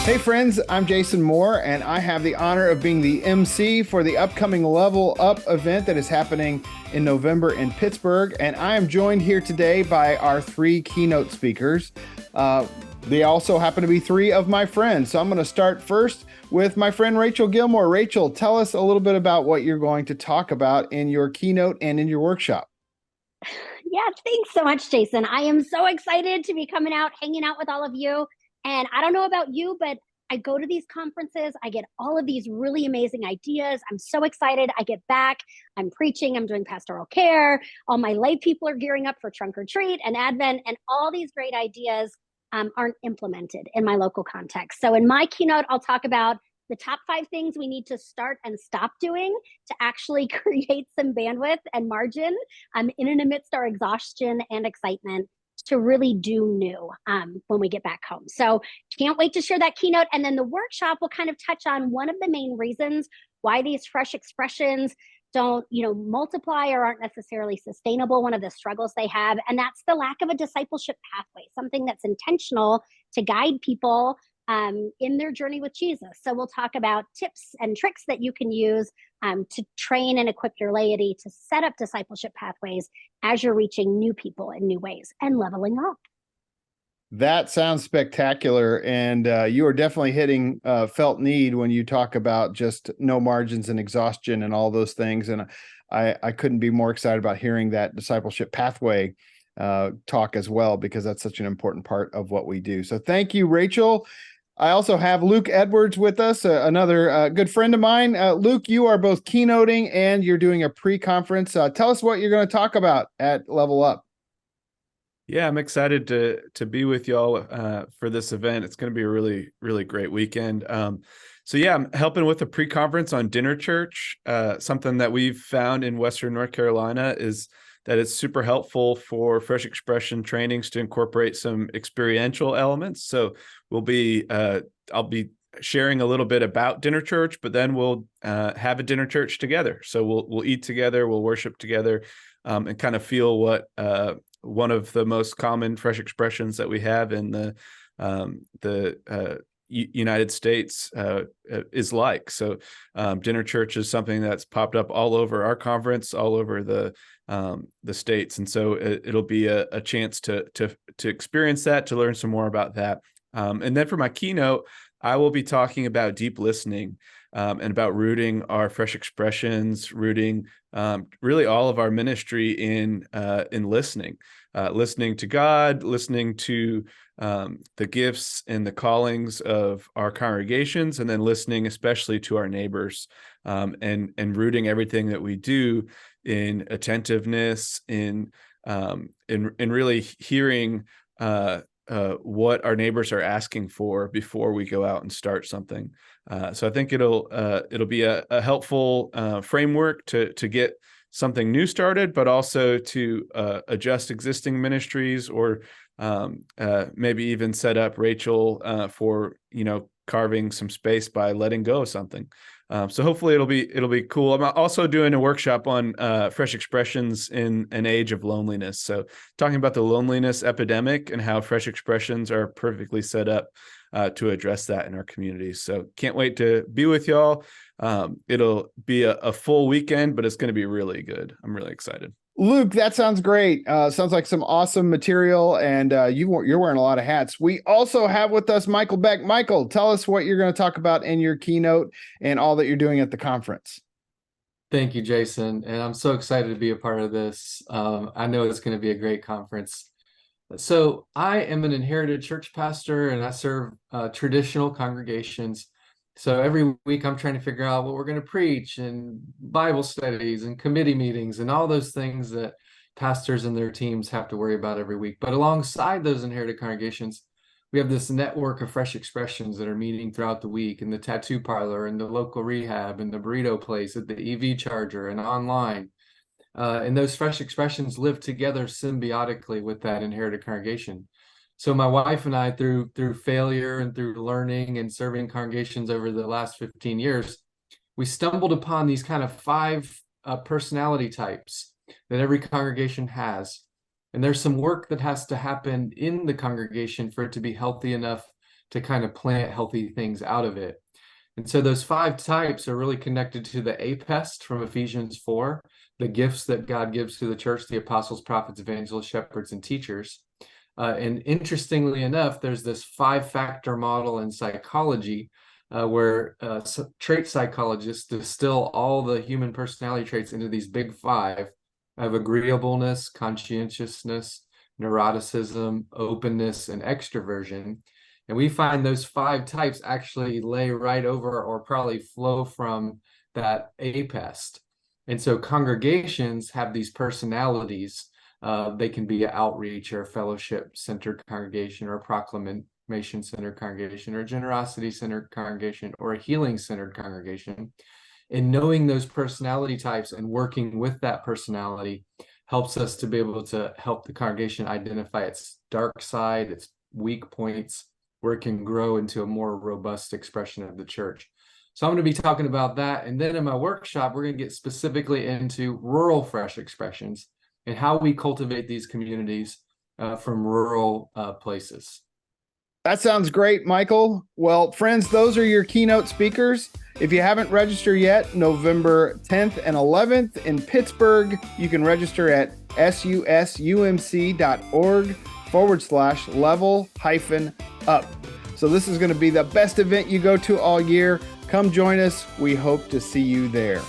Hey friends, I'm Jason Moore, and I have the honor of being the MC for the upcoming Level Up event that is happening in November in Pittsburgh. And I am joined here today by our three keynote speakers. They also happen to be three of my friends. So I'm going to start first with my friend Rachel Gilmore. Rachel, tell us a little bit about what you're going to talk about in your keynote and in your workshop. Yeah, thanks so much, Jason. I am so excited to be coming out, hanging out with all of you. And I don't know about you, but I go to these conferences, I get all of these really amazing ideas. I'm so excited. I get back, I'm preaching, I'm doing pastoral care. All my lay people are gearing up for trunk or treat and Advent, and all these great ideas aren't implemented in my local context. So in my keynote, I'll talk about the top 5 things we need to start and stop doing to actually create some bandwidth and margin in and amidst our exhaustion and excitement to really do new when we get back home. So can't wait to share that keynote. And then the workshop will kind of touch on one of the main reasons why these fresh expressions don't, multiply or aren't necessarily sustainable, one of the struggles they have. And that's the lack of a discipleship pathway, something that's intentional to guide people in their journey with Jesus. So we'll talk about tips and tricks that you can use to train and equip your laity to set up discipleship pathways as you're reaching new people in new ways and leveling up. That sounds spectacular. And you are definitely hitting felt need when you talk about just no margins and exhaustion and all those things. And I couldn't be more excited about hearing that discipleship pathway talk as well, because that's such an important part of what we do. So thank you, Rachel. I also have Luke Edwards with us, another good friend of mine. Luke, you are both keynoting and you're doing a pre-conference. Tell us what you're going to talk about at Level Up. Yeah, I'm excited to be with y'all for this event. It's going to be a really, really great weekend. So yeah, I'm helping with a pre-conference on dinner church. Something that we've found in Western North Carolina is that it's super helpful for fresh expression trainings to incorporate some experiential elements. So I'll be sharing a little bit about dinner church, but then we'll have a dinner church together. So we'll eat together, we'll worship together, and kind of feel what one of the most common fresh expressions that we have in the United States is like. So dinner church is something that's popped up all over our conference, all over the states, and so it'll be a chance to experience that, to learn some more about that. And then for my keynote, I will be talking about deep listening and about rooting our fresh expressions, rooting really all of our ministry in listening, listening to God, listening to the gifts and the callings of our congregations, and then listening especially to our neighbors, and rooting everything that we do in attentiveness, in really hearing what our neighbors are asking for before we go out and start something. So I think it'll be a helpful framework to get something new started, but also to adjust existing ministries, or maybe even set up Rachel for carving some space by letting go of something. So hopefully it'll be cool. I'm also doing a workshop on fresh expressions in an age of loneliness. So talking about the loneliness epidemic and how fresh expressions are perfectly set up to address that in our communities. So can't wait to be with y'all. It'll be a full weekend, but it's going to be really good. I'm really excited. Luke, that sounds great. Sounds like some awesome material, and you're wearing a lot of hats. We also have with us Michael Beck. Michael, tell us what you're going to talk about in your keynote and all that you're doing at the conference. Thank you, Jason. And I'm so excited to be a part of this. I know it's going to be a great conference. So I am an inherited church pastor, and I serve traditional congregations. So every week I'm trying to figure out what we're going to preach, and Bible studies and committee meetings and all those things that pastors and their teams have to worry about every week. But alongside those inherited congregations, we have this network of fresh expressions that are meeting throughout the week in the tattoo parlor and the local rehab and the burrito place at the EV charger and online. And those fresh expressions live together symbiotically with that inherited congregation. So my wife and I, through failure and through learning and serving congregations over the last 15 years, we stumbled upon these kind of 5 personality types that every congregation has. And there's some work that has to happen in the congregation for it to be healthy enough to kind of plant healthy things out of it. And so those 5 types are really connected to the APEST from Ephesians 4, the gifts that God gives to the church, the apostles, prophets, evangelists, shepherds, and teachers. And interestingly enough, there's this 5-factor model in psychology where trait psychologists distill all the human personality traits into these big 5 of agreeableness, conscientiousness, neuroticism, openness, and extroversion. And we find those 5 types actually lay right over or probably flow from that APEST. And so congregations have these personalities. They can be an outreach or a fellowship-centered congregation or a proclamation-centered congregation or a generosity-centered congregation or a healing-centered congregation. And knowing those personality types and working with that personality helps us to be able to help the congregation identify its dark side, its weak points, where it can grow into a more robust expression of the church. So I'm going to be talking about that. And then in my workshop, we're going to get specifically into rural fresh expressions and how we cultivate these communities from rural places. That sounds great, Michael. Well, friends, those are your keynote speakers. If you haven't registered yet, November 10th and 11th in Pittsburgh, you can register at susumc.org/level-up. So this is going to be the best event you go to all year. Come join us. We hope to see you there.